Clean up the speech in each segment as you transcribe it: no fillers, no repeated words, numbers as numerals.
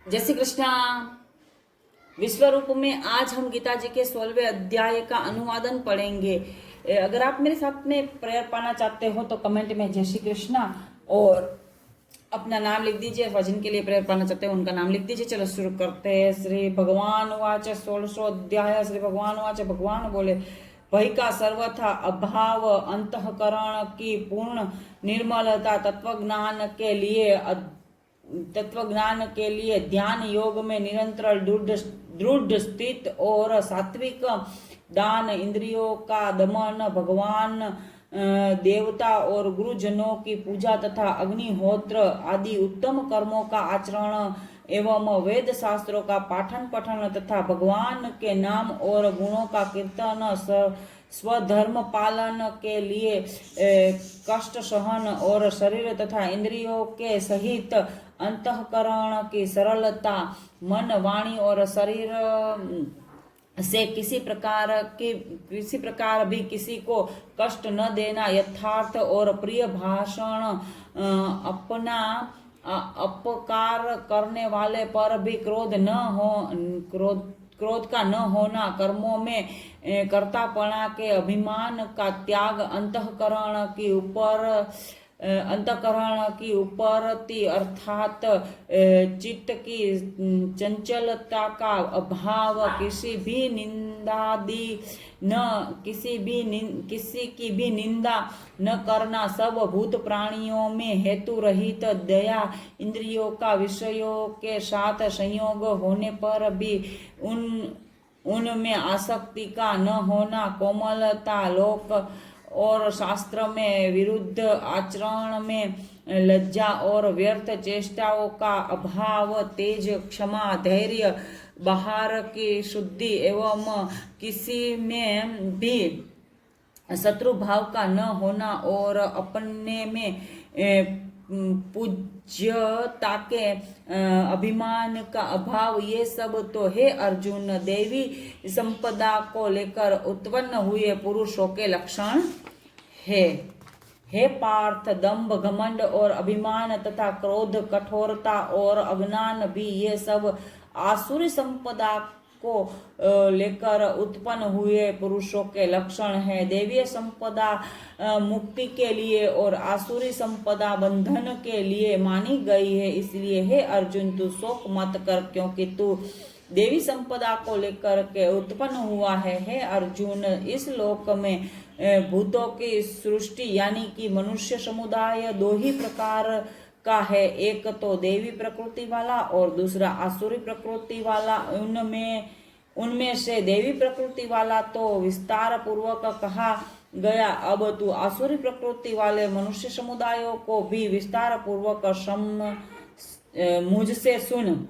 जय श्री कृष्णा। विश्व रूप में आज हम गीता जी के 16वें अध्याय का अनुवादन पढ़ेंगे। अगर आप मेरे साथ में प्रेयर पाना चाहते हो तो कमेंट में जय श्री कृष्णा और अपना नाम लिख दीजिए। भजन के लिए प्रेयर पाना चाहते हो उनका नाम लिख दीजिए। चलो शुरू करते हैं। श्री भगवान उवाच 16वां अध्याय। श्री भगवान उवाच भगवान बोले, भय का सर्वथा अभाव, अंतःकरण की पूर्ण निर्मलता, तत्वज्ञान के लिए ध्यान योग में निरंतर दृढ़ स्थित और सात्विक दान, इंद्रियों का दमन, भगवान, देवता और गुरुजनों की पूजा तथा अग्निहोत्र आदि उत्तम कर्मों का आचरण एवं वेद शास्त्रों का पाठन पठन तथा भगवान के नाम और गुणों का कीर्तन, स्वधर्म पालन के लिए कष्ट सहन और शरीर तथा इंद्रियों के सहित अंतःकरण की सरलता, मन वाणी और शरीर से किसी प्रकार भी किसी को कष्ट न देना, यथार्थ और प्रिय भाषण, अपना अपकार करने वाले पर भी क्रोध का न होना, कर्मों में कर्तापना के अभिमान का त्याग, अंतःकरण की उपरति अर्थात चित्त की चंचलता का अभाव, किसी की भी निंदा न करना, सब भूत प्राणियों में हेतु रहित दया, इंद्रियों का विषयों के साथ संयोग होने पर भी उनमें आसक्ति का न होना, कोमलता, लोक और शास्त्र में विरुद्ध आचरण में लज्जा और व्यर्थ चेष्टाओं का अभाव, तेज, क्षमा, धैर्य, बाहर की शुद्धि एवं किसी में भी शत्रु भाव का न होना और अपने में पूज्यता के अभिमान का अभाव, ये सब तो हे अर्जुन देवी संपदा को लेकर उत्पन्न हुए पुरुषों के लक्षण है। हे पार्थ, दंभ, घमंड और अभिमान तथा क्रोध, कठोरता और अज्ञान भी ये सब आसुरी संपदा को लेकर उत्पन्न हुए पुरुषों के लक्षण है। देवीय संपदा मुक्ति के लिए और आसुरी संपदा बंधन के लिए मानी गई है। इसलिए हे अर्जुन, तू शोक मत कर, क्योंकि तू देवी संपदा को लेकर के उत्पन्न हुआ है। हे अर्जुन, इस लोक में भूतों की सृष्टि यानी कि मनुष्य समुदाय दो ही प्रकार का है, एक तो देवी प्रकृति वाला और दूसरा आसुरी प्रकृति वाला। उनमें से देवी प्रकृति वाला तो विस्तार पूर्वक कहा गया। अब तू आसुरी प्रकृति वाले मनुष्य समुदायों को भी विस्तार पूर्वक मुझसे सुन।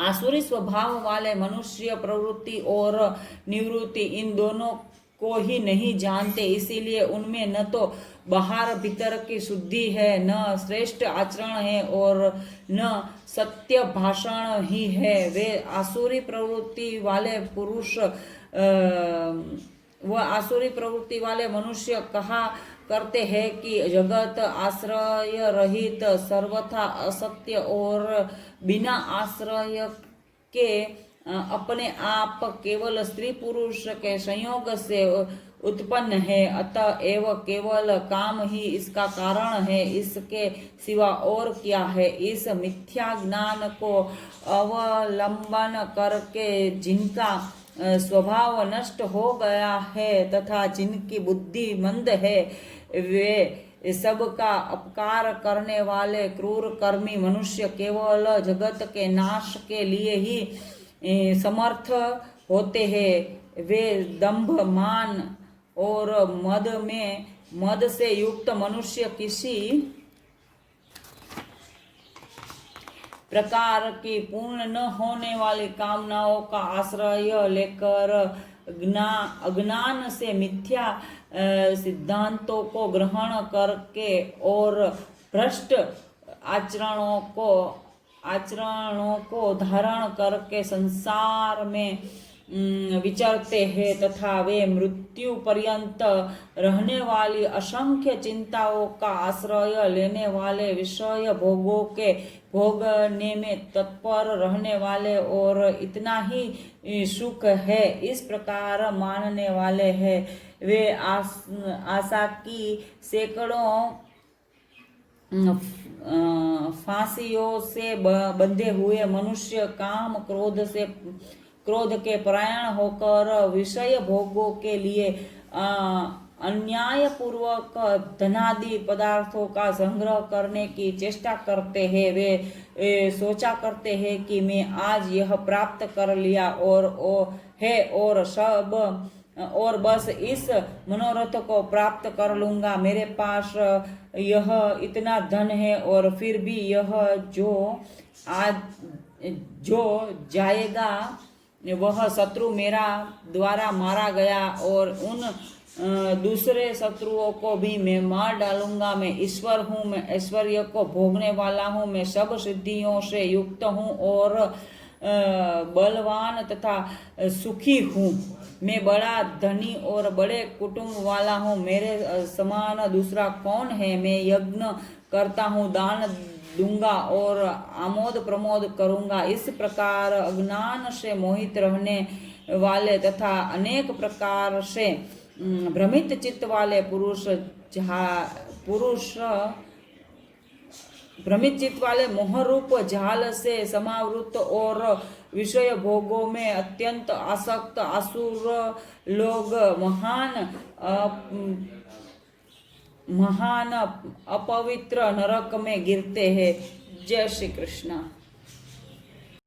आसुरी स्वभाव वाले मनुष्य प्रवृत्ति और निवृत्ति इन दोनों को ही नहीं जानते, इसीलिए उनमें न तो बाहर भीतर की शुद्धि है, न श्रेष्ठ आचरण है और न सत्य भाषण ही है। वे आसुरी प्रवृत्ति वाले मनुष्य कहा करते हैं कि जगत आश्रय रहित, सर्वथा असत्य और बिना आश्रय के अपने आप केवल स्त्री पुरुष के संयोग से उत्पन्न है। अतएव केवल काम ही इसका कारण है, इसके सिवा और क्या है। इस मिथ्या ज्ञान को अवलंबन करके जिनका स्वभाव नष्ट हो गया है तथा जिनकी बुद्धि मंद है, वे सबका अपकार करने वाले क्रूर कर्मी मनुष्य केवल जगत के नाश के लिए ही समर्थ होते हैं। वे दंभ, मान और मद से युक्त मनुष्य किसी प्रकार की पूर्ण न होने वाली कामनाओं का आश्रय लेकर अज्ञान से मिथ्या सिद्धांतों को ग्रहण करके और भ्रष्ट आचरणों को धारण करके संसार में विचरते हैं तथा वे मृत्यु पर्यंत रहने वाली असंख्य चिंताओं का आश्रय लेने वाले विषय भोगों के भोगने में तत्पर रहने वाले और इतना ही सुख है इस प्रकार मानने वाले हैं, वे आशा की सैकड़ों फांसियों से बंधे हुए मनुष्य काम क्रोध के परायण होकर विषय भोगों के लिए अन्याय पूर्वक धनादि पदार्थों का संग्रह करने की चेष्टा करते हैं। वे सोचा करते हैं कि मैं आज यह प्राप्त कर लिया और बस इस मनोरथ को प्राप्त कर लूंगा। मेरे पास यह इतना धन है और फिर भी यह जो जाएगा वह शत्रु मेरा द्वारा मारा गया और उन दूसरे शत्रुओं को भी मैं मार डालूंगा। मैं ईश्वर हूँ, मैं ऐश्वर्य को भोगने वाला हूँ, मैं सब सिद्धियों से युक्त हूँ और बलवान तथा सुखी हूँ। मैं बड़ा धनी और बड़े कुटुंब वाला हूँ, मेरे समान दूसरा कौन है। मैं यज्ञ करता हूँ, दान दूंगा और आमोद प्रमोद करूंगा। इस प्रकार अज्ञान से मोहित रहने वाले तथा अनेक प्रकार से भ्रमित चित्त वाले भ्रमित चित्त वाले मोहरूप जाल से समावृत और विषय भोगों में अत्यंत आसक्त असुर लोग महान अपवित्र नरक में गिरते हैं। जय श्री कृष्ण।